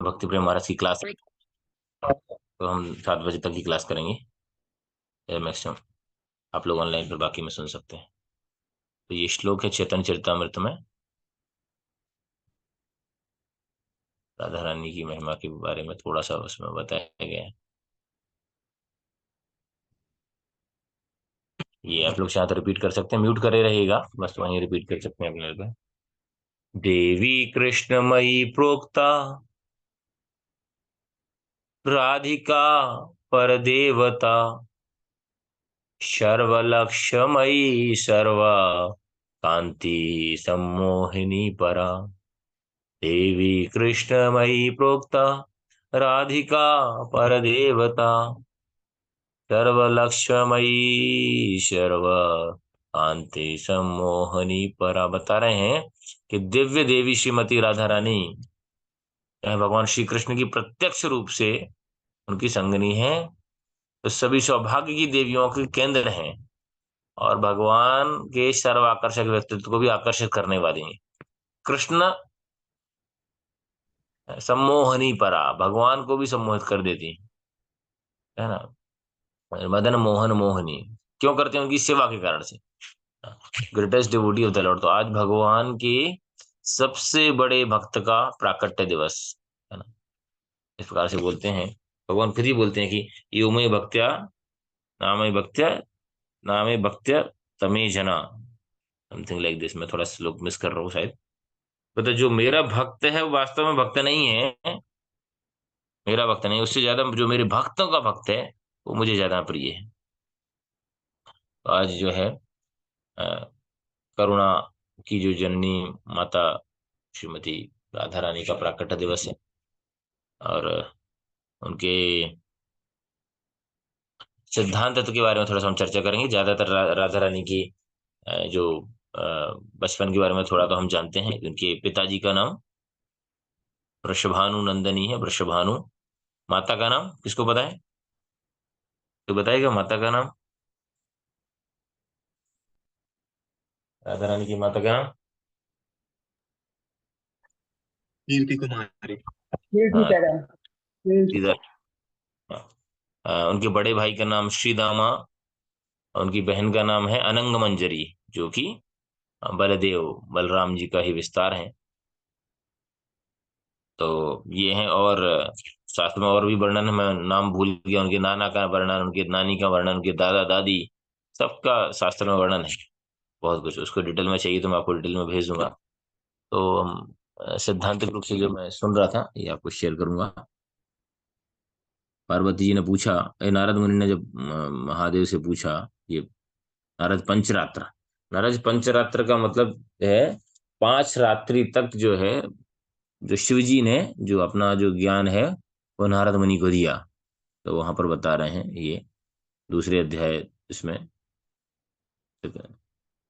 भक्ति प्रेम महाराज की क्लास, तो हम 7 बजे तक की क्लास करेंगे मैक्सिमम। आप लोग ऑनलाइन पर बाकी में सुन सकते हैं। तो ये श्लोक है चैतन्य चरितमृत में, राधा रानी की महिमा के बारे में थोड़ा सा उसमें बताया गया है। ये आप लोग चाहे तो रिपीट कर सकते हैं, म्यूट करे रहेगा, बस वहीं रिपीट कर सकते हैं अपने पे। देवी कृष्णमयी प्रोक्ता राधिका परदेवता, सर्वलक्षमयी सर्वा कांति सम्मोहिनी परा। देवी कृष्णमयी प्रोक्ता राधिका परदेवता, सर्वलक्षमयी सर्व कांति सम्मोहनी परा। बता रहे हैं कि दिव्य देवी श्रीमती राधा रानी यह भगवान श्री कृष्ण की प्रत्यक्ष रूप से उनकी संगनी है, तो सभी सौभाग्य की देवियों के केंद्र हैं और भगवान के सर्व आकर्षक व्यक्तित्व को भी आकर्षित करने वाली हैं। कृष्ण सम्मोहनी परा, भगवान को भी सम्मोहित कर देती है ना। मदन मोहन मोहनी क्यों करते हैं? उनकी सेवा के कारण से। Greatest devotee of the Lord, तो आज भगवान के सबसे बड़े भक्त का प्राकट्य दिवस है ना। इस प्रकार से बोलते हैं, भगवान खुद ही बोलते हैं कि योमय भक्त्या नामय भक्त्या नामे भक्त्या तमे जना, समथिंग लाइक दिस। मैं थोड़ा श्लोक मिस कर रहा हूँ शायद। मतलब जो मेरा भक्त है वो वास्तव में भक्त नहीं है, मेरा भक्त नहीं, उससे ज्यादा जो मेरे भक्तों का भक्त है वो मुझे ज्यादा प्रिय है। तो आज जो है अ, करुणा की जो जननी माता श्रीमती राधा रानी का प्राकट्य दिवस है, और उनके सिद्धांत तत्व के बारे में थोड़ा सा हम चर्चा करेंगे। ज्यादातर राधा रानी की जो अ, बचपन के बारे में थोड़ा तो हम जानते हैं। उनके पिताजी का नाम वृषभानु नंदनी है, वृषभानु। माता का नाम किसको पता है? तो बताइएगा माता का नाम, राधा रानी की माता का नाम। कीर्ति कुमारी। कीर्ति हाँ, करण। कीर्ति। इधर। हाँ, उनके बड़े भाई का नाम श्रीदामा, और उनकी बहन का नाम है अनंग मंजरी, जो कि बलदेव बलराम जी का ही विस्तार है। तो ये है। और शास्त्र में और भी वर्णन है, मैं नाम भूल गया। उनके नाना का वर्णन, उनके नानी का वर्णन, उनके दादा दादी, सबका शास्त्र में वर्णन है। बहुत कुछ उसको डिटेल में चाहिए तो मैं आपको डिटेल में भेज दूंगा। तो सैद्धांतिक रूप से जो मैं सुन रहा था ये आपको शेयर करूंगा। पार्वती जी ने पूछा, नारद मुनि ने जब महादेव से पूछा, ये नारद पंचरात्र, नारद पंचरात्र का मतलब है 5 रात्रि तक जो है, जो शिव जी ने जो अपना जो ज्ञान है वो नारद मुनि को दिया। तो वहां पर बता रहे हैं ये दूसरे अध्याय, इसमें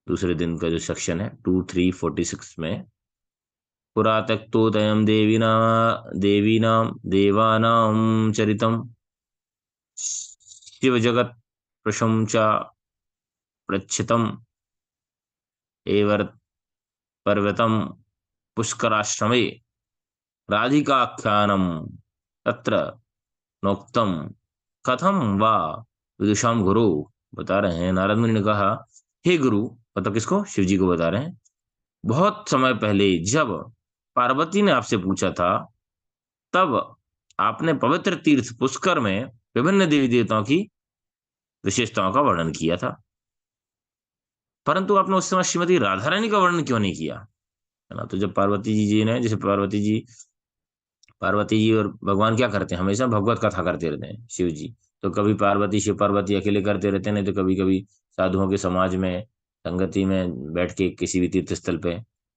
दूसरे दिन का जो सेक्शन है 2 3 46 में, पुरा तक्तो तयम देवीनां देवानां चरितम शिव जगत प्रशंसा प्रच्छितम एवर पर्वतम पुष्कराश्रमे राधिकाख्यानम तत्र नोक्तम कथम वा विदुषाम गुरु। बता रहे हैं नारद मुनि ने कहा, हे गुरु, मतलब किसको? शिव जी को बता रहे हैं, बहुत समय पहले जब पार्वती ने आपसे पूछा था, तब आपने पवित्र तीर्थ पुष्कर में विभिन्न देवी देवताओं की विशेषताओं का वर्णन किया था, परंतु आपने उस समय श्रीमती राधा रानी का वर्णन क्यों नहीं किया? है ना। तो जब पार्वती जी ने, जैसे पार्वती जी और भगवान क्या करते हैं, हमेशा भगवत कथा करते रहते हैं शिव जी। तो कभी पार्वती शिव पार्वती अकेले करते रहते हैं, नहीं तो कभी कभी साधुओं के समाज में संगति में बैठ के किसी भी तीर्थ स्थल पे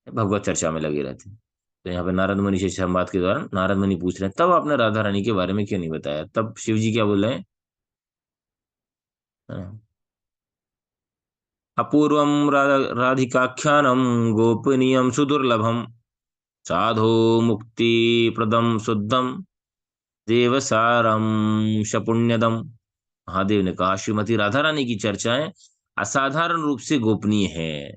भगवत चर्चा में लगे रहते हैं। तो यहाँ पे नारद मुनि से संवाद के दौरान नारद मुनि पूछ रहे हैं, तब आपने राधा रानी के बारे में क्यों नहीं बताया? तब शिव जी क्या बोल रहे हैं? हाँ। अपूर्वम राधिकाख्यानम गोपनीयम सुदुर्लभम साधो मुक्ति प्रदम शुद्धम देवसारम शपुण्यदम। महादेव ने कहा, श्रीमती राधा रानी की चर्चाएं असाधारण रूप से गोपनीय है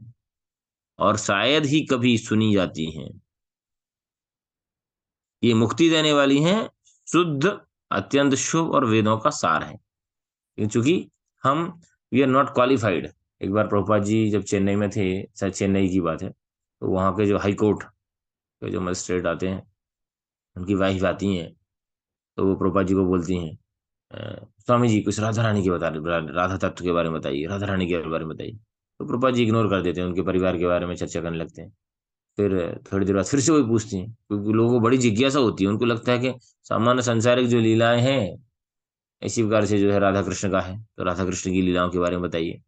और शायद ही कभी सुनी जाती हैं। ये मुक्ति देने वाली हैं, शुद्ध, अत्यंत शुभ और वेदों का सार है। क्योंकि हम वी आर नॉट क्वालिफाइड। एक बार प्रभुपाद जी जब चेन्नई में थे, शायद चेन्नई की बात है, तो वहाँ के जो हाई कोर्ट के जो मजिस्ट्रेट आते हैं, उनकी वाइफ आती हैं, तो वो प्रभुपाद जी को बोलती हैं, स्वामी जी कुछ राधा रानी के राधा तत्व के बारे में बताइए, राधा रानी के बारे में बताइए। तो प्रभुपाद जी इग्नोर कर देते हैं, उनके परिवार के बारे में चर्चा करने लगते हैं। फिर थोड़ी देर बाद फिर से वही पूछती हैं, क्योंकि लोगों को बड़ी जिज्ञासा होती है, उनको लगता है कि सामान्य संसारिक जो लीलाएं हैं, इसी प्रकार से जो है राधा कृष्ण का है, तो राधा कृष्ण की लीलाओं के बारे में बताइए।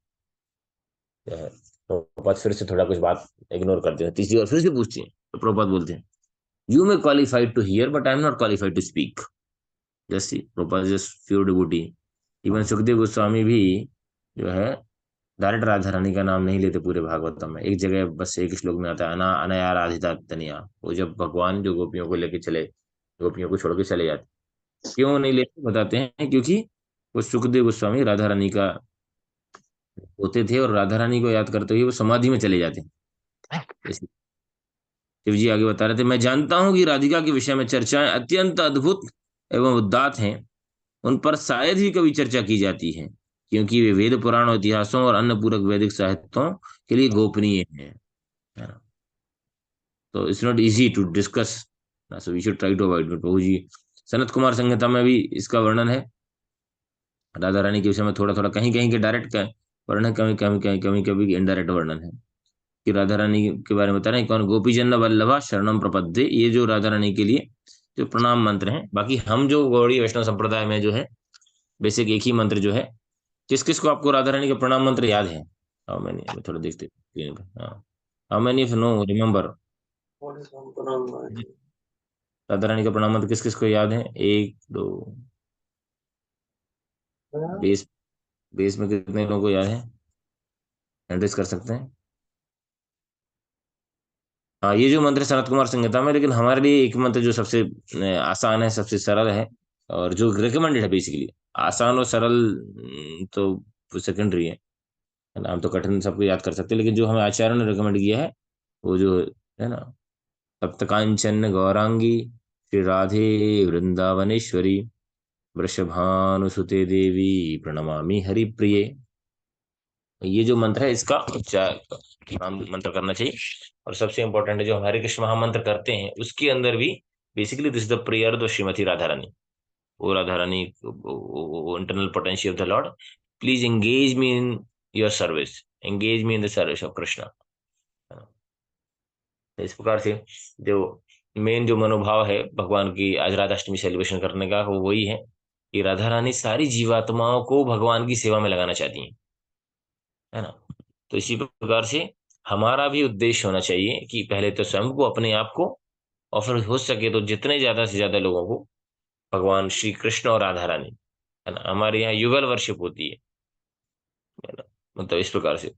जो है तो प्रभुपाद फिर से थोड़ा कुछ बात इग्नोर करते हैं, तीसरी बार फिर से पूछती हैं, तो प्रभुपाद बोलते हैं, you may qualified to hear but I am not qualified to speak. Just see Prabhupada just pure devotee. Even Sukhdev Goswami भी जो है डायरेक्ट राधा रानी का नाम नहीं लेते पूरे भागवतम में। एक जगह बस एक श्लोक में आता है, अना अनया राधिता तनिया, वो जब भगवान जो गोपियों को लेके चले, गोपियों को छोड़ के चले जाते, क्यों नहीं लेते बताते हैं, क्योंकि वो सुखदेव गोस्वामी राधा रानी का होते थे, और राधा रानी को याद करते हुए वो समाधि में चले जाते हैं। जैसे शिव जी आगे बता रहे थे, मैं जानता हूं कि राधिका के विषय में चर्चाएं अत्यंत अद्भुत एवं उदात्त हैं, उन पर शायद ही कभी चर्चा की जाती है, क्योंकि वे वेद पुराण और इतिहासों और अन्य पूरक वैदिक साहित्यों के लिए गोपनीय है ना? तो it's not easy to discuss, so we should try to avoid. प्रभु जी सनत कुमार संहिता में भी इसका वर्णन है, राधा रानी के विषय में थोड़ा थोड़ा कहीं कहीं के डायरेक्ट का वर्णन है, कभी कभी कहीं कभी कभी इनडायरेक्ट वर्णन है, कि राधा रानी के बारे में बता रहे हैं, कौन गोपीजन वल्लभा शरणम प्रपद्ये, ये जो राधा रानी के लिए जो प्रणाम मंत्र हैं। बाकी हम जो गौड़ी वैष्णव संप्रदाय में जो है बेसिक एक ही मंत्र जो है, किस किस को आपको राधा रानी का प्रणाम मंत्र याद है? हाउ मेनी, अभी थोड़ा देखते हैं। हाँ, how many if no remember Radha Rani का प्रणाम मंत्र किस किस को याद है? एक दो, बेस बेस में कितने लोगों को याद है? एड्रेस कर सकते हैं। हाँ, ये जो मंत्र है सनत कुमार संहिता में, लेकिन हमारे लिए एक मंत्र जो सबसे आसान है, सबसे सरल है, और जो रिकमेंडेड है बेसिकली। आसान और सरल तो सेकेंडरी है। नाम तो कठिन सबको याद कर सकते हैं, लेकिन जो हमें आचार्य ने रिकमेंड किया है, वो जो है ना, तप्त कांचन गौरांगी श्री राधे वृंदावनेश्वरी वृषभानुसुते देवी प्रणमामि हरिप्रिये। ये जो मंत्र है इसका उच्चार नाम मंत्र करना चाहिए। और सबसे इंपॉर्टेंट है जो हरे कृष्ण महामंत्र करते हैं, उसके अंदर भी basically this is the prayer of Shrimati Radha Rani. O Radha Rani, internal potential of the lord, please engage me in your service, engage me in the service of Krishna. तो इस प्रकार से जो मेन जो मनोभाव है भगवान की आज राधाष्टमी सेलिब्रेशन करने का, वो वही है कि राधा रानी सारी जीवात्माओं को भगवान की सेवा में लगाना चाहती हैं, है ना। तो इसी प्रकार से हमारा भी उद्देश्य होना चाहिए कि पहले तो स्वयं को, अपने आप को, और फिर हो सके तो जितने ज्यादा से ज्यादा लोगों को भगवान श्री कृष्ण और राधा रानी, है ना, हमारे यहाँ युगल वर्शिप होती है ना। मतलब इस प्रकार से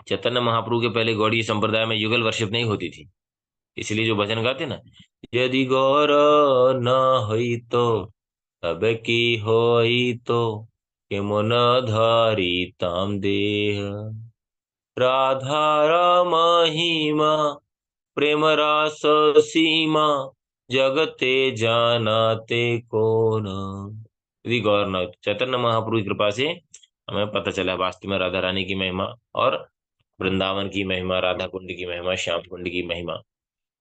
चैतन्य महाप्रभु के पहले गौड़ीय संप्रदाय में युगल वर्शिप नहीं होती थी। इसलिए जो भजन गाते ना, यदि गौर न होई तो तब की होई तो कि मन धारी ताम देह, राधा महिमा प्रेम रास सीमा जगते जानाते कौन। यदि गौर न हो, चैतन्य महाप्रभु की कृपा से हमें पता चला वास्तव में राधा रानी की महिमा, और वृंदावन की महिमा, राधा कुंड की महिमा, श्याम कुंड की महिमा।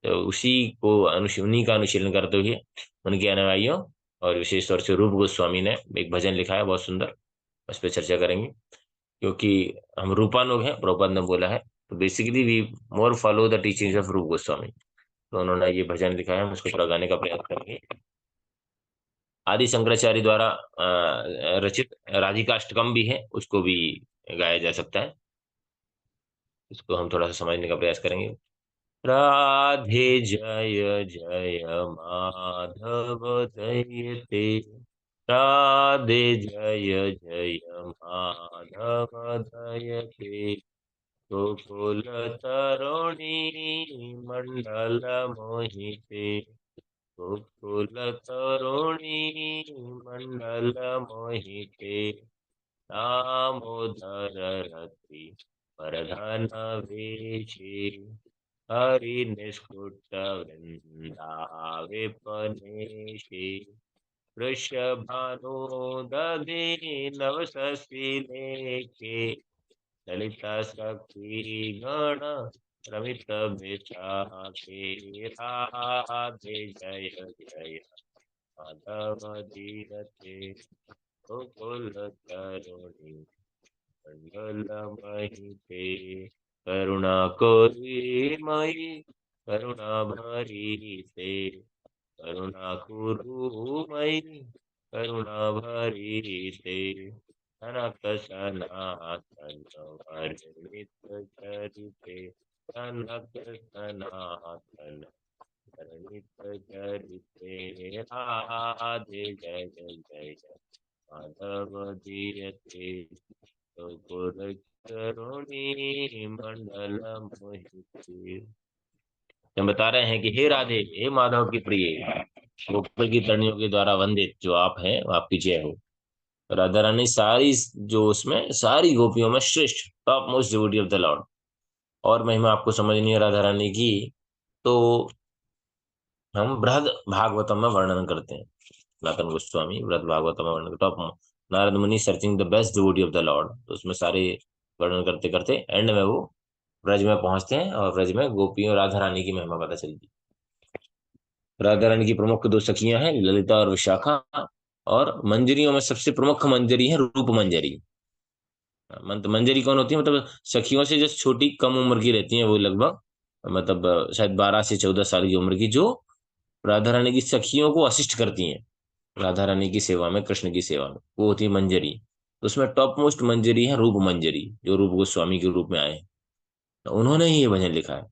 तो उसी को उन्हीं का अनुशीलन करते हुए उनके अनुयायियों, और विशेष तौर से रूप गोस्वामी ने एक भजन लिखा है बहुत सुंदर, उस पर चर्चा करेंगे। क्योंकि हम रूपानुग हैं, प्रभुपाद ने बोला है, तो basically we more follow the teachings of Rup Goswami. तो उन्होंने ये भजन लिखा है, हम उसको थोड़ा गाने का प्रयास करेंगे। आदि शंकराचार्य द्वारा रचित राधिकाष्टकम भी है, उसको भी गाया जा सकता है। इसको हम थोड़ा सा समझने का प्रयास करेंगे। राधे जय जय माधव दयते, राधे जय जय माधव दयते, गोकुल तरुणी मंडल मोहिते, गोकुल तरुणी मंडल मोहिते, दामोदर रति वरधन वेशे। हरि निष्कुट वृंदाविपनेशे वृषभानु दधि नवशशिलेखे ललिता सखी गण रमित विशाखे राधे जय जय माधव धीरते गोकुल तरुणी मंडल महिते करुणा कोरी मयि करुणा भरी से करुणा कुरु मयि करुणा भरी से सनक सनातन वर्णित चरिते सनक सनातन वर्णित चरिते राधे जय जय जय जय माधव धीरते गोकुल तरुणी मंडल मोहिते। हम बता रहे हैं कि हे राधे, हे माधव की प्रिय, गोकुल की तरणियों के द्वारा वंदित जो आप हैं, वो आपकी जय हो। राधा रानी सारी, जो उसमें सारी गोपियों में श्रेष्ठ, top most devotee of the Lord. और महिमा आपको समझनी है राधा रानी की, तो हम बृहद भागवतम में वर्णन करते हैं। सनातन गोस्वामी बृहद भागवतम में वर्णन, टॉप नारद मुनि searching the best devotee of the Lord, तो उसमें सारे वर्णन करते करते एंड में वो ब्रज में पहुंचते हैं, और ब्रज में गोपियों राधा रानी की महिमा पता चलती है। राधा रानी की प्रमुख दो सखियां हैं, ललिता और विशाखा। और मंजरियों में सबसे प्रमुख मंजरी है रूप मंजरी। मंजरी कौन होती है, मतलब सखियों से जो छोटी कम उम्र की रहती हैं, वो लगभग मतलब शायद 12 से 14 साल की उम्र की, जो राधा रानी की सखियों को असिस्ट करती हैं राधा रानी की सेवा में, कृष्ण की सेवा में, वो होती है मंजरी। तो उसमें टॉप मोस्ट मंजरी है रूप मंजरी, जो रूप गोस्वामी के रूप में आए हैं। तो उन्होंने ही ये भजन लिखा है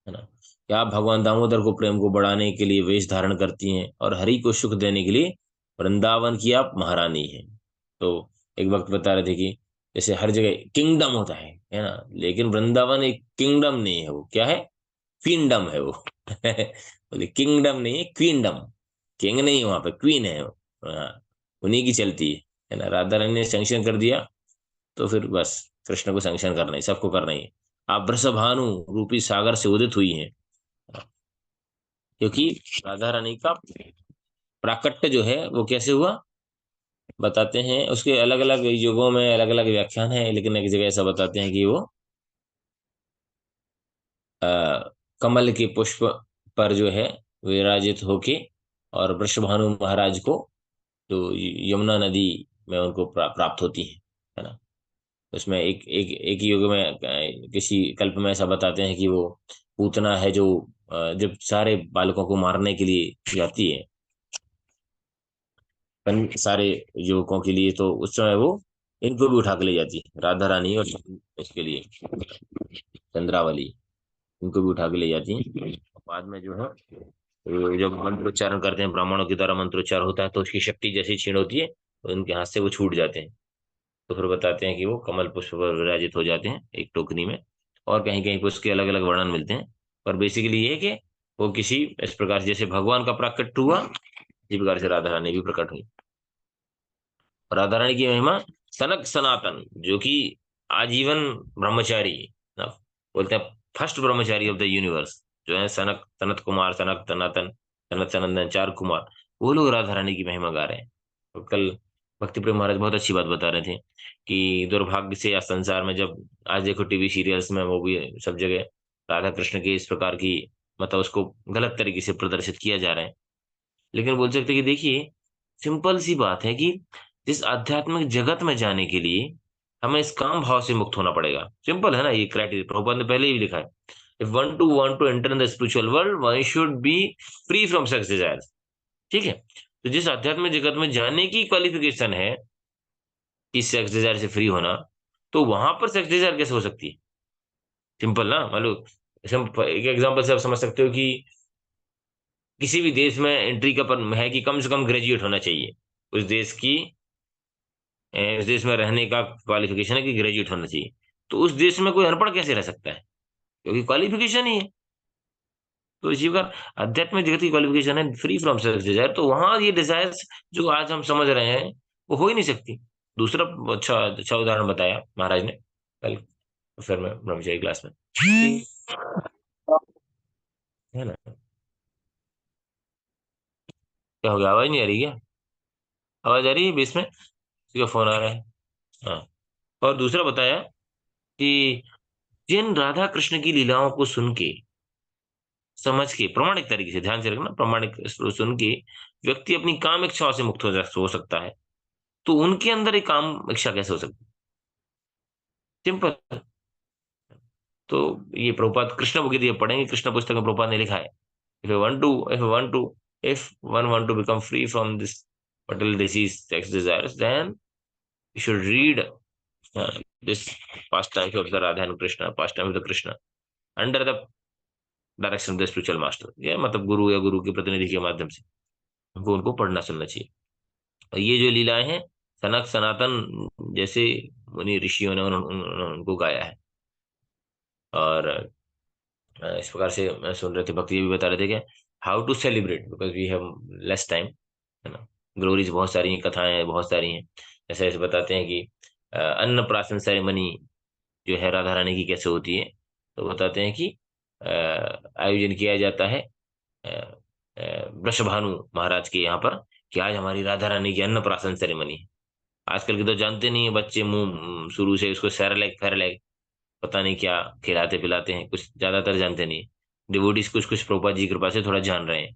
ना। कि आप भगवान दामोदर को प्रेम को बढ़ाने के लिए वेश धारण करती हैं, और हरि को सुख देने के लिए वृंदावन की आप महारानी हैं। तो एक वक्त बता रहे थे कि जैसे हर जगह किंगडम होता है ना, लेकिन वृंदावन एक किंगडम नहीं है, वो क्या है, क्वीनडम है वो। बोले किंगडम नहीं है, क्वीनडम। किंग नहीं है वहां पे, क्वीन है वो। हाँ, उन्हीं की चलती है ना। राधा रानी ने सैंक्शन कर दिया, तो फिर बस कृष्ण को सैंक्शन करना ही, सबको करना ही है। आप वृषभानु रूपी सागर से उदित हुई हैं, क्योंकि राधा रानी का प्राकट्य जो है वो कैसे हुआ बताते हैं। उसके अलग अलग युगों में अलग अलग व्याख्यान है, लेकिन एक जगह ऐसा बताते हैं कि वो अ, कमल के पुष्प पर जो है विराजित होके, और वृषभानु महाराज को जो यमुना नदी में उनको प्राप्त होती है ना। उसमें एक एक एक युग में किसी कल्प में ऐसा बताते हैं कि वो पूतना है, जो जब सारे बालकों को मारने के लिए जाती है, सारे युवकों के लिए, तो उस समय वो इनको भी उठा के ले जाती है, राधा रानी और इसके लिए चंद्रावली, इनको भी उठा के ले जाती है। बाद में जो है, तो जब मंत्रोच्चारण करते हैं, ब्राह्मणों के द्वारा मंत्रोच्चार होता है, तो उसकी शक्ति जैसी क्षीण होती है, तो उनके हाथ से वो छूट जाते हैं। तो फिर बताते हैं कि वो कमल पुष्प पर विराजित हो जाते हैं एक टोकरी में। और कहीं कहीं पे उसके अलग अलग वर्णन मिलते हैं, पर बेसिकली ये है कि वो किसी इस प्रकार से, जैसे भगवान का प्राकट्य हुआ, इसी प्रकार से राधा रानी भी प्रकट हुई। और राधा रानी की महिमा, सनक सनातन, जो कि आजीवन ब्रह्मचारी ना, बोलते हैं first Brahmachari of the universe, जो है सनक, सनत कुमार, सनक सनातन, सनत सनंदन, 4 कुमार, वो लोग राधा रानी की महिमा गा रहे हैं। तो कल भक्ति प्रेम महाराज बहुत अच्छी बात बता रहे थे कि दुर्भाग्य से आज संसार में, जब आज देखो टीवी सीरियल्स में, वो भी सब जगह राधा कृष्ण की इस प्रकार की, मतलब उसको गलत तरीके से प्रदर्शित किया जा रहा है। लेकिन बोल सकते हैं कि देखिए, सिंपल सी बात है कि जिस आध्यात्मिक जगत में जाने के लिए हमें इस काम भाव से मुक्त होना पड़ेगा। सिंपल है ना, ये क्राइटेरिया प्रभुपाद ने पहले ही लिखा है। If one to want to enter in the spiritual world, one should be free from sex desire. ठीक है। तो जिस आध्यात्मिक जगत में जाने की क्वालिफिकेशन है कि सेक्स डिजायर से फ्री होना, तो वहां पर सेक्स डिजायर कैसे हो सकती है? सिंपल ना, मतलब एक एग्जांपल से आप समझ सकते हो कि किसी भी देश में एंट्री का पर है कि कम से कम ग्रेजुएट होना चाहिए। उस देश की उस देश में रहने का क्वालिफिकेशन है कि ग्रेजुएट होना चाहिए। तो उस देश में कोई अनपढ़ कैसे रह सकता है, क्योंकि क्वालिफिकेशन ही है। तो इसी का आध्यात्मिक जगत की क्वालिफिकेशन है फ्री फ्रॉम सेक्स डिजायर, तो वहां ये डिजायर्स जो आज हम समझ रहे हैं, वो हो ही नहीं सकती। दूसरा अच्छा अच्छा उदाहरण बताया महाराज ने कल, फिर मैं ब्रह्मचारी क्लास में, है ना। क्या हो गया, आवाज नहीं आ रही क्या? आवाज आ रही है बीच में, किसी का फोन आ रहा है। हाँ। और दूसरा बताया कि जिन राधा कृष्ण की लीलाओं को सुन के, समझ के, प्रामाणिक तरीके से, ध्यान से रखना, प्रामाणिक सुन के व्यक्ति अपनी काम इच्छाओं से मुक्त हो सकता है, तो उनके अंदर एक काम इच्छा कैसे हो सकती है? सिंपल। तो ये प्रभुपाद कृष्ण भगवद गीता पढ़ेंगे, कृष्ण पुस्तक में प्रभुपाद ने लिखा है, if you want to if one want to become free from this material disease, sex desires, then you should read this pastimes of the Radha and Krishna, pastime of the Krishna, under the direction of the spiritual master, या मतलब गुरु या गुरु के प्रतिनिधि के माध्यम से हमको उनको पढ़ना सुनना चाहिए। और ये जो लीलाएं हैं, सनक सनातन जैसे मुनि ऋषियों ने उनको गाया है। और इस प्रकार से सुन रहे थे, भक्ति भी बता रहे थे कि how to celebrate, because we have less time, है ना। ग्लोरीज बहुत सारी हैं, कथाएं बहुत सारी हैं। जैसे ऐसे बताते हैं कि अन्नप्राशन सेरेमनी जो है राधा रानी की कैसे होती है, तो बताते हैं कि आयोजन किया जाता है वृषभानु महाराज के यहाँ पर, कि आज हमारी राधा रानी की अन्नप्राशन सेरेमनी है। आजकल के तो जानते नहीं है बच्चे, मुंह शुरू से उसको सैरलैक फैरलैक पता नहीं क्या खिलाते पिलाते हैं, कुछ ज्यादातर जानते नहीं। डिवोटीज कुछ कुछ प्रभुपाद जी की कृपा से थोड़ा जान रहे हैं।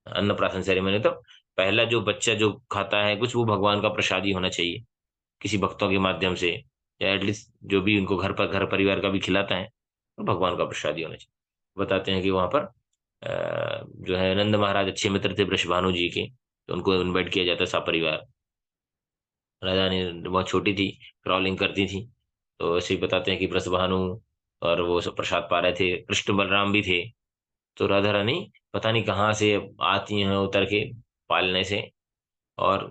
अन्नप्राशन सेरेमनी तो पहला जो बच्चा जो खाता है कुछ, वो भगवान का प्रसाद ही होना चाहिए, किसी भक्तों के माध्यम से, या एटलीस्ट जो भी उनको घर परिवार का भी खिलाता है, तो भगवान का प्रसाद ही होना चाहिए। बताते हैं कि वहां पर जो है नंद महाराज अच्छे मित्र थे वृषभानु जी के, तो उनको इनवाइट किया जाता था परिवार। राधा ने बहुत छोटी थी, क्रॉलिंग करती थी, तो ऐसे ही बताते हैं कि वृषभानु और वो सब प्रसाद पा रहे थे, कृष्ण बलराम भी थे। तो राधा रानी पता नहीं कहाँ से आती हैं उतर के पालने से, और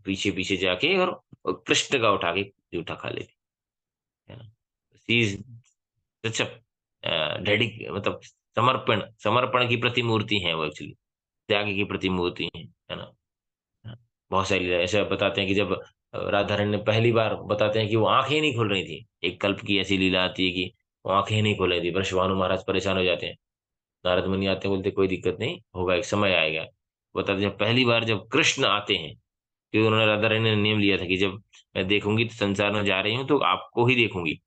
पीछे पीछे जाके और कृष्ण का उठा के जूठा खा लेती है ना। सी इज सच डेडिक, मतलब समर्पण, समर्पण की प्रतिमूर्ति है वो, एक्चुअली त्याग की प्रतिमूर्ति है ना। बहुत सारी लीला ऐसे बताते हैं कि जब राधा रानी ने पहली बार, बताते हैं कि वो आंखें ही नहीं खुल रही थी, एक कल्प की ऐसी लीला आती है कि वो आंखें ही नहीं खुल रही थी, वृषभानु महाराज परेशान हो जाते हैं। नारद मुनि आते हैं, बोलते कोई दिक्कत नहीं होगा, एक समय आएगा। बताते हैं, जब पहली बार जब कृष्ण आते हैं, क्योंकि उन्होंने, राधा रानी ने नियम लिया था कि जब मैं देखूंगी तो संसार में जा रही हूँ तो आपको ही देखूंगी।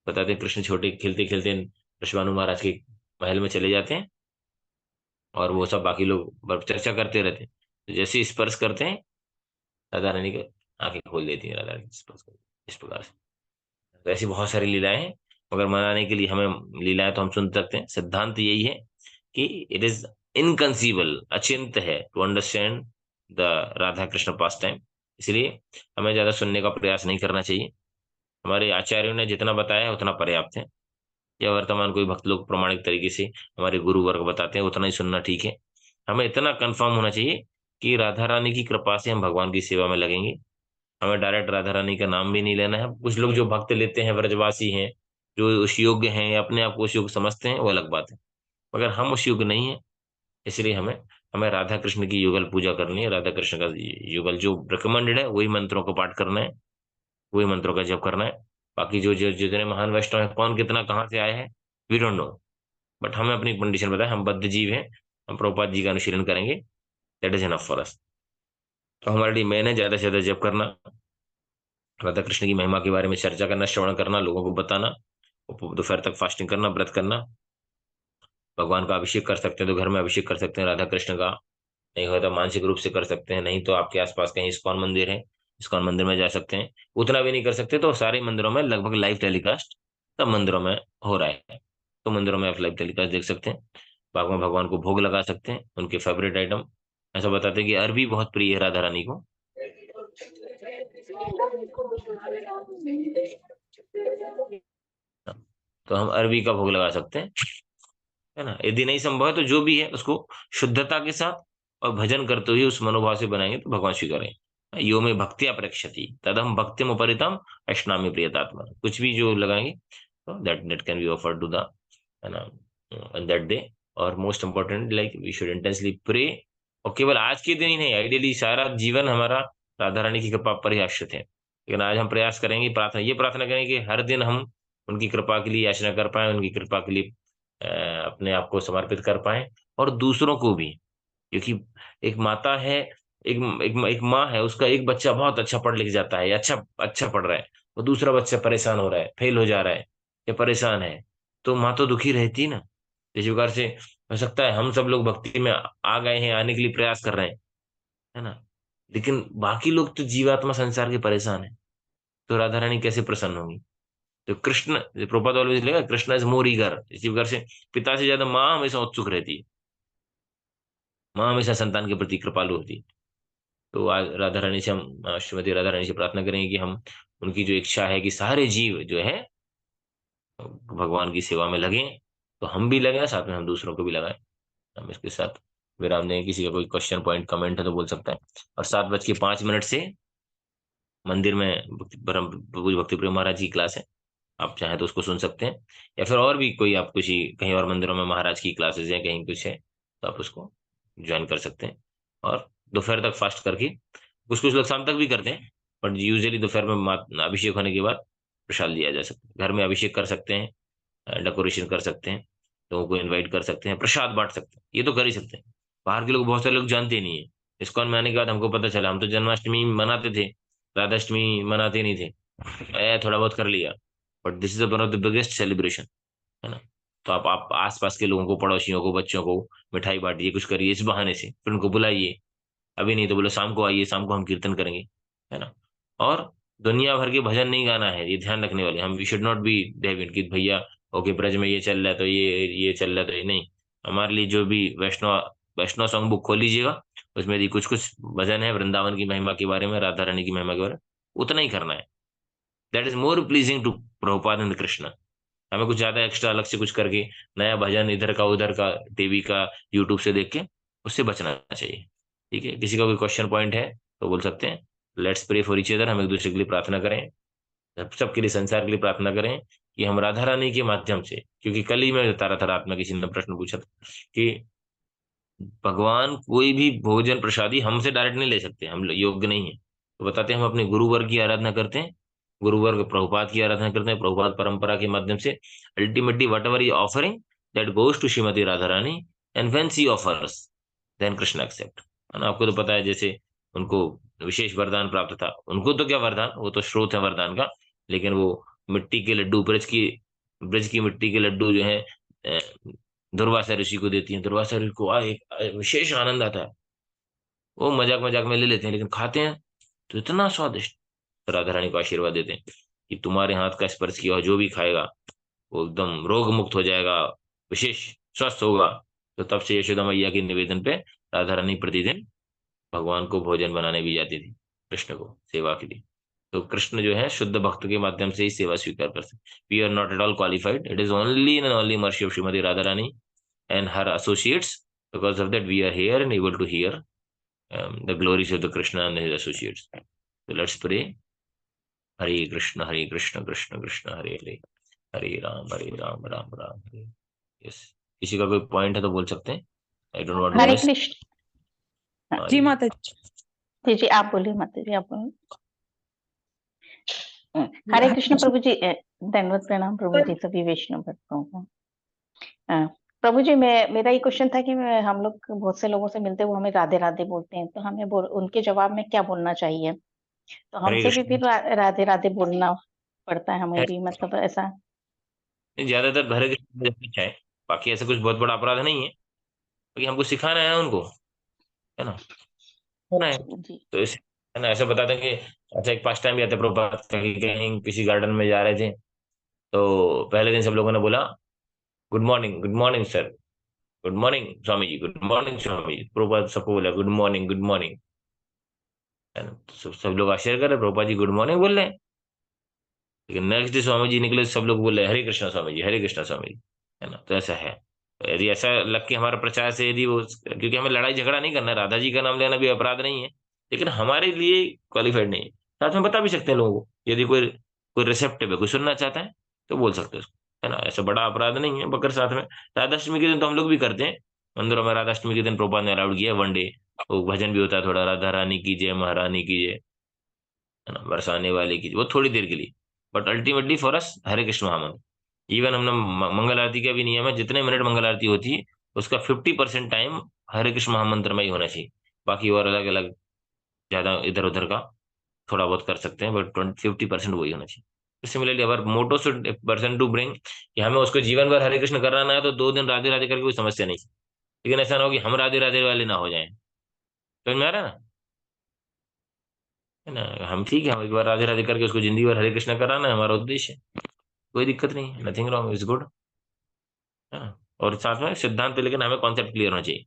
बताते हैं कृष्ण छोटे खेलते खेलते वृषभानु महाराज के महल में चले जाते हैं, और वो सब बाकी लोग चर्चा करते रहते हैं, तो जैसे ही स्पर्श करते हैं, राधा रानी को आंखें खोल देती है, राधा रानी स्पर्श कर, इस प्रकार से। तो ऐसी बहुत सारी लीलाएं हैं, मगर मनाने के लिए हमें लीलाएं तो हम सुन सकते हैं, सिद्धांत यही है कि इट इज इनकंसीबल, अचिंत है to understand the Radha Krishna pastime. इसलिए हमें ज्यादा सुनने का प्रयास नहीं करना चाहिए। हमारे आचार्यों ने जितना बताया है उतना पर्याप्त है, या वर्तमान कोई भक्त लोग प्रामाणिक तरीके से हमारे गुरु वर्ग बताते हैं उतना ही सुनना ठीक है। हमें इतना कंफर्म होना चाहिए कि राधा रानी की कृपा से हम भगवान की सेवा में लगेंगे। हमें डायरेक्ट राधा रानी का नाम भी नहीं लेना है। कुछ लोग जो भक्त लेते हैं व्रजवासी हैं, जो उस योग्य हैं या अपने आप को उस योग्य समझते हैं, वो अलग बात है, मगर हम उस योग्य नहीं है। इसलिए हमें हमें राधा कृष्ण की युगल पूजा करनी है, राधा कृष्ण का युगल जो रिकमेंडेड है वही मंत्रों को पाठ करना है, वही मंत्रों का जप करना है। बाकी जो जो जितने महान वैष्णव है, कौन कितना कहाँ से आए हैं, वी डोंट नो, बट हमें अपनी कंडीशन बताए, हम बद्ध जीव हैं, हम प्रभुपाद जी का अनुशीलन करेंगे, that is enough for us. तो हमारे लिए मेन है ज्यादा से ज्यादा जप करना, राधा कृष्ण की महिमा के बारे में चर्चा करना, श्रवण करना, लोगों को बताना, दोपहर तक फास्टिंग करना, व्रत करना। भगवान का अभिषेक कर सकते हैं तो घर में अभिषेक कर सकते हैं राधा कृष्ण का, नहीं हो तो मानसिक रूप से कर सकते हैं, नहीं तो आपके आसपास कहीं इस्कॉन मंदिर है, इस्कॉन मंदिर में जा सकते हैं। उतना भी नहीं कर सकते तो सारे मंदिरों में लगभग लाइव टेलीकास्ट सब मंदिरों में हो रहा है, तो मंदिरों में आप लाइव टेलीकास्ट देख सकते हैं। भगवान भगवान को भोग लगा सकते हैं, उनके फेवरेट आइटम। ऐसा बताते हैं कि अरबी बहुत प्रिय है राधा रानी को, तो हम अरबी का भोग लगा सकते हैं, है ना। यदि नहीं संभव है तो जो भी है उसको शुद्धता के साथ और भजन करते हुए उस मनोभाव से बनाएंगे तो भगवान स्वीकारें। यो में भक्तिया प्रेक्षति तदम भक्तिम उपरितम अश्नामी प्रियतात्मा, कुछ भी जो लगाएंगे तो that that can be offered to the, है ना, ऑन दैट डे। और most important, like we should intensely pray. और केवल आज के दिन ही नहीं, आइडियली सारा जीवन हमारा राधा रानी की कृपा पर ही आश्रित है, लेकिन आज हम प्रयास करेंगे, प्रार्थना ये प्रार्थना करेंगे कि हर दिन हम उनकी कृपा के लिए याचना कर पाए, उनकी कृपा के लिए अपने आप को समर्पित कर पाए, और दूसरों को भी। क्योंकि एक माता है, एक माँ है, उसका एक बच्चा बहुत अच्छा पढ़ लिख जाता है, या अच्छा अच्छा पढ़ रहा है, वो दूसरा बच्चा परेशान हो रहा है, फेल हो जा रहा है, या परेशान है, तो माँ तो दुखी रहती ना। इस प्रकार से हो सकता है हम सब लोग भक्ति में आ गए हैं, आने के लिए प्रयास कर रहे हैं, है ना, लेकिन बाकी लोग तो जीवात्मा संसार के परेशान है, तो राधा रानी कैसे प्रसन्न होंगी? तो कृष्ण, प्रभुपाद ऑलवेज लिखा, कृष्ण इज मोर ईगर। इसी प्रकार से पिता से ज्यादा माँ हमेशा उत्सुक रहती है, माँ हमेशा संतान के प्रति कृपालु होती है। तो आज राधा रानी से हम, श्रीमती राधा रानी से प्रार्थना करेंगे कि हम, उनकी जो इच्छा है कि सारे जीव जो है भगवान की सेवा में लगें, तो हम भी लगें, साथ में हम दूसरों को भी लगाएं। हम इसके साथ विराम देंगे। किसी का कोई क्वेश्चन पॉइंट कमेंट है तो बोल सकता है। और 7:05 से मंदिर में भक्ति प्रिय महाराज की क्लास है, आप चाहें तो उसको सुन सकते हैं, या फिर और भी कोई आप किसी कहीं और मंदिरों में महाराज की क्लासेस है, कहीं कुछ है, तो आप उसको ज्वाइन कर सकते हैं। और दोपहर तक फास्ट करके, कुछ कुछ लोग शाम तक भी करते हैं, बट यूजुअली दोपहर में अभिषेक होने के बाद प्रसाद लिया जा सकता है। घर में अभिषेक कर सकते हैं, डेकोरेशन कर सकते हैं, लोगों को इनवाइट कर सकते हैं, प्रसाद बांट सकते हैं, ये तो कर ही सकते हैं। बाहर के लोग, बहुत सारे लोग जानते नहीं है। इस्कॉन में आने के बाद हमको पता चला, हम तो जन्माष्टमी मनाते थे, राधाष्टमी मनाते नहीं थे, थोड़ा बहुत कर लिया, but this is one of the biggest celebration, है ना। तो आप आसपास के लोगों को, पड़ोसियों को, बच्चों को मिठाई बांटिए, कुछ करिए इस बहाने से, फिर उनको बुलाइए। अभी नहीं तो बोलो शाम को आइए, शाम को हम कीर्तन करेंगे, है ना। और दुनिया भर के भजन नहीं गाना है, ये ध्यान रखने वाले हम, we should not be deviated कि भैया ओके ब्रज में ये चल रहा है तो ये चल रहा है तो ये नहीं। हमारे लिए जो भी वैष्णव वैष्णव सॉन्ग बुक खोल लीजिएगा, उसमें भी कुछ कुछ भजन है वृंदावन की महिमा के बारे में, राधा रानी की महिमा के बारे में, उतना ही करना है। That is more pleasing to Prabhupada and Krishna. हमें कुछ ज्यादा एक्स्ट्रा अलग से कुछ करके नया भजन इधर का उधर का, टीवी का, यूट्यूब से देख के, उससे बचना चाहिए। ठीक है, किसी का कोई क्वेश्चन पॉइंट है तो बोल सकते हैं। Let's pray for each other, हम एक दूसरे के लिए प्रार्थना करें, सबके लिए, संसार के लिए प्रार्थना करें, कि हम राधा रानी के माध्यम से, क्योंकि कल ही मैं बता रहा था रात में, किसी ने प्रश्न पूछा था कि भगवान कोई भी भोजन प्रसादी हमसे डायरेक्ट नहीं ले सकते, हम योग्य नहीं है, तो बताते हैं हम अपने गुरुवर की आराधना करते हैं, गुरुवर प्रभुपाद की आराधना करते हैं, प्रभुपाद परंपरा के माध्यम से। अल्टीमेटली वट एवर ई offering, that goes to Shrimati Radha Rani, and when she offers, then Krishna accept, है ना। आपको तो पता है, जैसे उनको विशेष वरदान प्राप्त था, उनको तो क्या वरदान, वो तो स्रोत है वरदान का, लेकिन वो मिट्टी के लड्डू, ब्रज की मिट्टी के लड्डू जो है दुर्वासा ऋषि को देती हैं। दुर्वासा ऋषि को एक विशेष आनंद आता है, वो मजाक मजाक में ले लेते हैं, लेकिन खाते हैं तो इतना स्वादिष्ट। तो राधा रानी को आशीर्वाद देते हैं कि तुम्हारे हाथ का स्पर्श किया हुआ जो भी खाएगा, वो एकदम रोग मुक्त हो जाएगा, विशेष स्वस्थ होगा। तो तब से यशोदा मैया के निवेदन पे राधा रानी प्रतिदिन भगवान को भोजन बनाने भी जाती थी, कृष्ण को सेवा के लिए। तो कृष्ण जो है शुद्ध भक्त के माध्यम से ही सेवा स्वीकार कर सकते। We are not at all qualified, it is only and only mercy of Shrimati Radha Rani and her associates. Because of that, we are here and able to hear the glories of the Krishna and his associates. So let's pray. Hare Krishna, Krishna Krishna, Hare Hare, Hare Ram, Ram Ram, Hare। Yes, किसी का कोई point है तो बोल सकते हैं। I don't want to Hare miss. Krishna. हाँ जी जी। माता जी। जी जी, आप बोलिए माता जी, आप बोलिए। हरे कृष्ण प्रभु जी, दंडवत प्रणाम प्रभु जी, सभी वैष्णव भक्तों को। प्रभु जी, मेरा ये क्वेश्चन था कि हम लोग बहुत से लोगों से मिलते हुए हमें राधे राधे बोलते हैं, तो हमें उनके जवाब में क्या बोलना चाहिए? तो हरे हमसे भी कृष्ण। फिर राधे राधे बोलना पड़ता है हमें भी, मतलब ऐसा? ज्यादातर हरे कृष्ण जैसे अच्छा है, बाकी ऐसा कुछ बहुत बड़ा अपराध नहीं है, क्योंकि हमको सिखाना है उनको, है ना, होना है। जी तो इस, है ना, ऐसा बता दें कि अच्छा, एक पास टाइम भी आता है प्रभुपाद का, कि कहीं किसी गार्डन में जा रहे थे, तो पहले दिन सब लोगों ने बोला good morning sir, good morning Swami ji, good morning Swami ji. Prabhupada सबको बोला गुड मॉर्निंग, गुड मॉर्निंग, है ना। तो सब लोग आश्चर्य कर रहे, प्रभुपाद जी गुड मॉर्निंग बोल रहे हैं, लेकिन नेक्स्ट डे स्वामी जी निकले, सब लोग बोल रहे हरे कृष्णा स्वामी जी, हरे कृष्णा स्वामी जी, है ना। तो ऐसा है, तो यदि ऐसा लग के हमारा प्रचार से, यदि वो, क्योंकि हमें लड़ाई झगड़ा नहीं करना है, राधा जी का नाम लेना भी अपराध नहीं है, लेकिन हमारे लिए क्वालिफाइड नहीं है। साथ में बता भी सकते हैं लोगों को, यदि कोई कोई रिसेप्टिव है, कोई सुनना चाहता है तो बोल सकते हैं उसको, है ना। ऐसा बड़ा अपराध नहीं है, मगर साथ में राधाष्टमी के दिन तो हम लोग भी करते हैं मंदिरों में। राधाष्टमी के दिन प्रभुपाद ने अलाउड किया 1 डे, वो भजन भी होता है थोड़ा, राधा रानी की जय, महारानी की जय, है ना, बरसाने वाले की जय, वो थोड़ी देर के लिए, बट अल्टीमेटली फॉर अस हरे कृष्ण महामंत्र। इवन हमने मंगल आरती का भी नियम है, जितने मिनट मंगल आरती होती है उसका 50% टाइम हरे कृष्ण महामंत्र में ही होना चाहिए। बाकी और अलग अलग ज्यादा इधर उधर का थोड़ा बहुत कर सकते हैं, बट 50% वही होना चाहिए। सिमिलरली अगर मोटो शुड पर्सन टू ब्रिंग कि हमें उसको जीवन भर हरे कृष्ण कराना है, तो 2 दिन राधे राधे करके कोई समस्या नहीं। लेकिन ऐसा ना हो कि हम राधे राधे वाले ना हो जाएं। समझ में आ रहा है ना? है ना? हम ठीक है, हम एक बार राधे राधे करके उसको जिंदगी भर हरे कृष्ण कराना है हमारा उद्देश्य है। कोई दिक्कत नहीं है, नथिंग रॉन्ग, इज गुड। है ना? और साथ में सिद्धांत पे, लेकिन हमें कॉन्सेप्ट क्लियर होना चाहिए।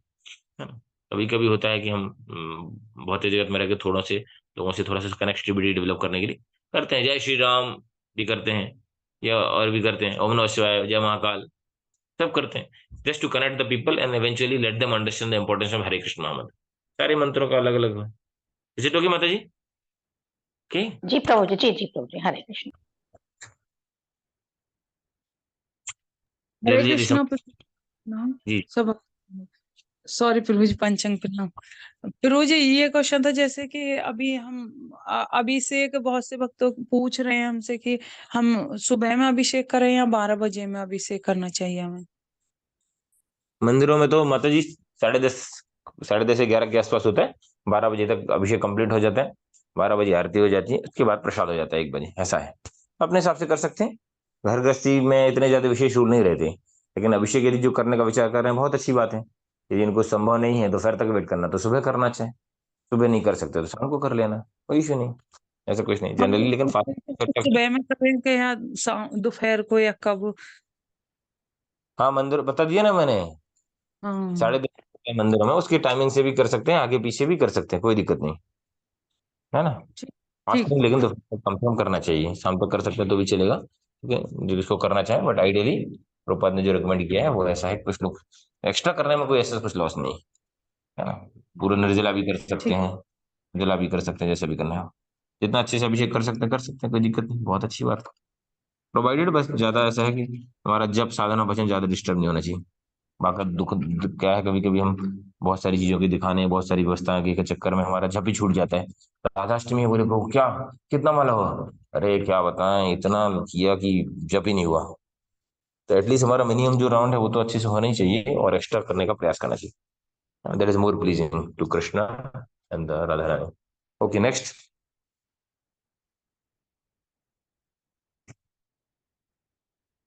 है ना? कभी कभी होता है कि हम बहुत ही जगत में रह के थोड़ों से लोगों से थोड़ा सा कनेक्टिविटी डेवलप करने के लिए करते हैं, जय श्री राम भी करते हैं, या और भी करते हैं, ओम नमः शिवाय, जय महाकाल, सब करते हैं, just to connect the people and eventually let them understand the importance of Hare Krishna महामंत्र। सारे मंत्रों का अलग अलग है। इज इट ओके माता जी? ओके। जी प्रभु जी, जी प्रभु जी, हरे कृष्ण। हरे जल्दी जल्दी कृष्णा प्रणाम जी। सब। सॉरी प्रभु जी, पंचांग प्रणाम। प्रभु जी, ये क्वेश्चन था जैसे कि अभी अभी से एक बहुत से भक्तों पूछ रहे हैं हमसे कि हम सुबह में अभिषेक करें या 12 बजे में अभिषेक करना चाहिए हमें। मंदिरों में तो माता जी 10:30, 10:30 से 11 के आसपास होता है। 12 बजे तक अभिषेक कंप्लीट हो जाता है। 12 बजे आरती हो जाती है, उसके बाद प्रसाद हो जाता है 1 बजे, ऐसा है। अपने हिसाब से कर सकते हैं। घर गृहस्थी में इतने ज्यादा विशेष रूल नहीं रहते। लेकिन अभिषेक यदि जो करने का विचार कर रहे हैं, बहुत अच्छी बात है। यदि इनको संभव नहीं है दोपहर तक वेट करना, तो सुबह करना चाहिए। सुबह नहीं कर सकते तो शाम को कर लेना, कोई इशू नहीं। ऐसा कुछ नहीं हम जनरली, लेकिन फास्ट। सुबह में करें कि या दोपहर को या कब? हाँ, मंदिर बता दिया ना मैंने। हाँ 10:30 मंदिरों में उसकी टाइमिंग से भी कर सकते हैं, आगे पीछे भी कर सकते हैं, कोई दिक्कत नहीं। है ना? ठीक फास्ट ठीक। नहीं, लेकिन तो कंफर्म करना चाहिए। शाम तक कर सकते हैं तो भी चलेगा, ठीक है, जो इसको करना चाहे। बट आइडियली प्रभुपाद ने जो रिकमेंड किया है वो ऐसा है, कुछ लोग एक्स्ट्रा करने में कोई ऐसा कुछ लॉस नहीं। है ना? पूरा निर्जला भी कर सकते ठीक हैं, जला भी कर सकते हैं, जैसे भी करना है। जितना अच्छे से अभिषेक कर सकते हैं, कोई दिक्कत नहीं, बहुत अच्छी बात। प्रोवाइडेड बस ज्यादा ऐसा है कि हमारा जब साधना भजन ज्यादा डिस्टर्ब नहीं होना चाहिए। बाकी क्या है, कभी कभी हम बहुत सारी चीजों की दिखाने, बहुत सारी व्यवस्था के चक्कर में हमारा जप ही छूट जाता है। राधाष्टमी है, बोले प्रभु क्या, कितना माला हुआ? अरे क्या बताएं, इतना किया कि जप ही नहीं हुआ। तो एटलीस्ट हमारा मिनिमम जो राउंड है वो तो अच्छे से होना ही चाहिए, और एक्स्ट्रा करने का प्रयास करना चाहिए। That is more pleasing to Krishna and Radha Rani. Okay, next.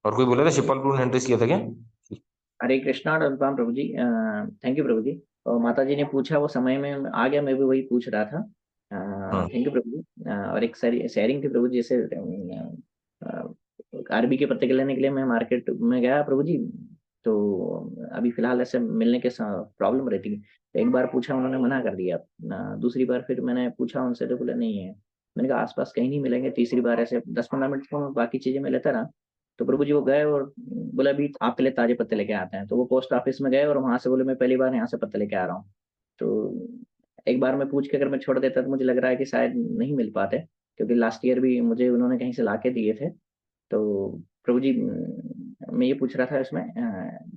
और कोई बोला था, शिवपाल ने एंट्री किया था क्या? हरे कृष्णा राम प्रभु जी। थैंक यू प्रभु जी। और माता जी ने पूछा वो समय में आ गया, मैं भी वही पूछ रहा था। हम्म। थैंक यू प्रभु जी। और एक शेयरिंग थी प्रभु जी, जैसे आरबी के पत्ते लेने के लिए मैं मार्केट में गया प्रभु जी। तो अभी फिलहाल ऐसे मिलने के प्रॉब्लम रहती है। तो एक बार पूछा, उन्होंने मना कर दिया। दूसरी बार फिर मैंने पूछा उनसे, तो बोले नहीं है। मैंने कहा आसपास कहीं नहीं मिलेंगे। तीसरी बार ऐसे 10-15 मिनट को बाकी चीजें मैं लेता रहा। तो प्रभु जी वो गए और बोले अभी आपके लिए ताजे पत्ते लेके आते हैं। तो वो पोस्ट ऑफिस में गए और वहां से बोले मैं पहली बार यहाँ से पत्ते लेके आ रहा हूँ। तो एक बार मैं पूछ के अगर मैं छोड़ देता तो मुझे लग रहा है कि शायद नहीं मिल पाते, क्योंकि लास्ट ईयर भी मुझे उन्होंने कहीं से ला के दिए थे। तो प्रभु जी, मैं ये पूछ रहा था इसमें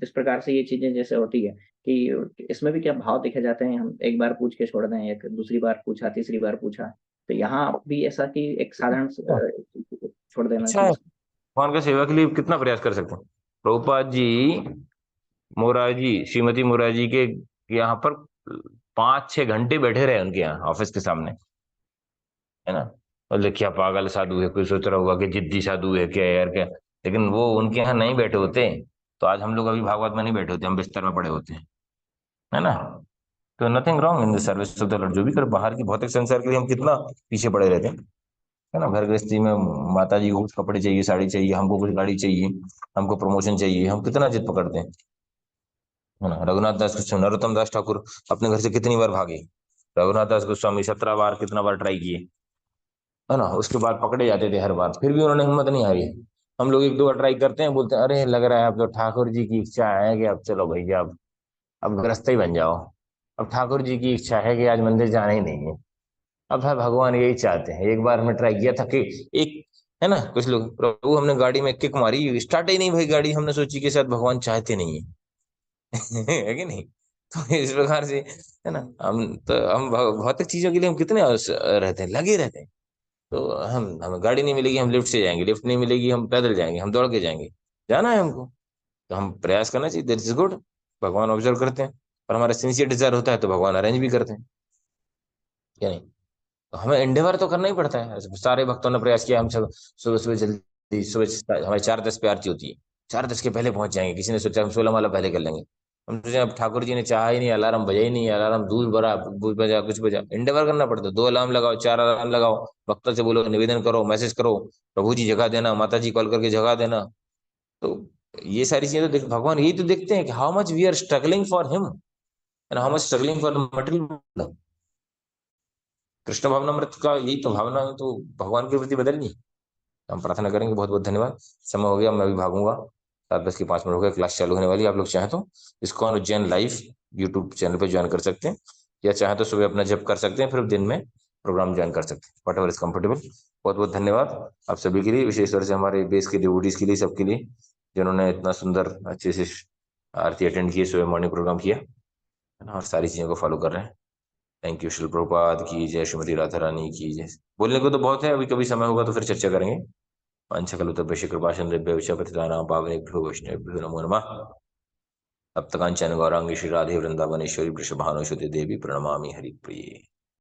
जिस प्रकार से ये चीजें जैसे होती है कि इसमें भी क्या भाव देखे जाते हैं, हम एक बार पूछ के छोड़ दें, एक दूसरी बार पूछा, तीसरी बार पूछा, तो यहाँ भी ऐसा कि एक साधारण छोड़ देना अच्छा है, चीज। भगवान का सेवा के लिए कितना प्रयास कर सकते हैं। प्रभुपाद जी मोरारजी, श्रीमती मोरारजी के यहाँ पर 5-6 घंटे बैठे रहे, उनके यहाँ ऑफिस के सामने। है ना? बोले क्या पागल साधु है, कोई सोच रहा होगा कि जिद्दी साधु है क्या यार, क्या। लेकिन वो उनके यहाँ नहीं बैठे होते तो आज हम लोग अभी भागवत में नहीं बैठे होते, हम बिस्तर में पड़े होते हैं। है ना? तो nothing wrong in the service of the Lord. जो भी कर, बाहर की भौतिक संसार के लिए हम कितना पीछे पड़े रहते हैं। है ना? घर गृहस्थी में माता जी को कुछ कपड़े चाहिए, साड़ी चाहिए, हमको कुछ गाड़ी चाहिए, हमको प्रमोशन चाहिए, हम कितना जिद पकड़ते हैं। है ना? रघुनाथ दास गोस्वामी, नरोत्तम दास ठाकुर अपने घर से कितनी बार भागे। रघुनाथ दास गोस्वामी 17 बार, कितना बार ट्राई किए। है ना? उसके बाद पकड़े जाते थे हर बार, फिर भी उन्होंने हिम्मत नहीं हारी। हम लोग 1-2 बार ट्राई करते हैं, बोलते हैं अरे लग रहा है अब तो ठाकुर जी की इच्छा है कि अब चलो भैया, अब गृहस्थ ही बन जाओ। अब ठाकुर जी की इच्छा है कि आज मंदिर जाना ही नहीं है। अब है भगवान यही चाहते हैं। एक बार हमने ट्राई किया था कि एक, है ना, कुछ लोग, प्रभु हमने गाड़ी में किक मारी, स्टार्ट ही नहीं भाई गाड़ी, हमने सोची कि शायद भगवान चाहते नहीं है। है कि नहीं? तो इस प्रकार से, है ना, हम भौतिक चीजों के लिए हम कितने रहते हैं, लगे रहते हैं। तो हम हमें गाड़ी नहीं मिलेगी, हम लिफ्ट से जाएंगे, लिफ्ट नहीं मिलेगी हम पैदल जाएंगे, हम दौड़ के जाएंगे। जाना है हमको, तो हम प्रयास करना चाहिए, दैट इज गुड। भगवान ऑब्जर्व करते हैं, और हमारा सिंसियर डिजायर होता है तो भगवान अरेंज भी करते हैं, क्या नहीं? तो हमें एंडेवर तो करना ही पड़ता है। सारे भक्तों ने प्रयास किया, हम सब सुबह सुबह जल्दी, सुबह हमारी 4:10 पे आरती होती है, 4:10 के पहले पहुंच जाएंगे। किसी ने सोचा हम 16 माला पहले कर लेंगे, हम सोचे अब ठाकुर जी ने चाहा ही नहीं, अलार्म बजा ही नहीं, अलार्म दूर बजा, दूर बजा, कुछ बजा, एंडेवर करना पड़ता है। 2 अलार्म लगाओ, 4 अलार्म लगाओ, भक्तों से बोलो, निवेदन करो, मैसेज करो, प्रभु जी जगा देना, माता जी कॉल करके जगा देना। तो ये सारी चीजें तो देख, भगवान यही तो देखते हैं कि how much we are struggling for him and how much struggling for the material. Krishna भावनामृत का यही तो भावना है, तो भगवान के प्रति बदलनी। हम प्रार्थना करेंगे। बहुत बहुत धन्यवाद। समय हो गया, मैं भी भागूंगा। 7:10 के 5 मिनट हो गए, क्लास चालू होने वाली है। आप लोग चाहें तो ISKCON Ujjain live YouTube channel पर ज्वाइन कर सकते हैं, या चाहे तो सुबह अपना जप कर सकते हैं, फिर दिन में प्रोग्राम ज्वाइन कर सकते हैं, वट एवर इज कंफर्टेबल। बहुत बहुत धन्यवाद आप सभी के लिए, विशेष तौर से हमारे बेस के डिवोटीज के लिए, सबके लिए जिन्होंने इतना सुंदर अच्छे से आरती अटेंड किए, सुबह मॉर्निंग प्रोग्राम किया, है ना, और सारी चीज़ों को फॉलो कर रहे हैं। Thank you. शिल प्रभुपाद की जय, श्रीमती राधा रानी की जय। बोलने को तो बहुत है, अभी कभी समय होगा तो फिर चर्चा करेंगे। वाञ्छकल्पतरुभ्यश्च कृपासिन्धुभ्यो पतितानां पावनेभ्यो वैष्णवेभ्यो नमो नमः। तप्तकाञ्चन गौरांगी श्री राधे वृंदावनेश्वरी वृषभानुसुते देवी प्रणमामि हरिप्रिये।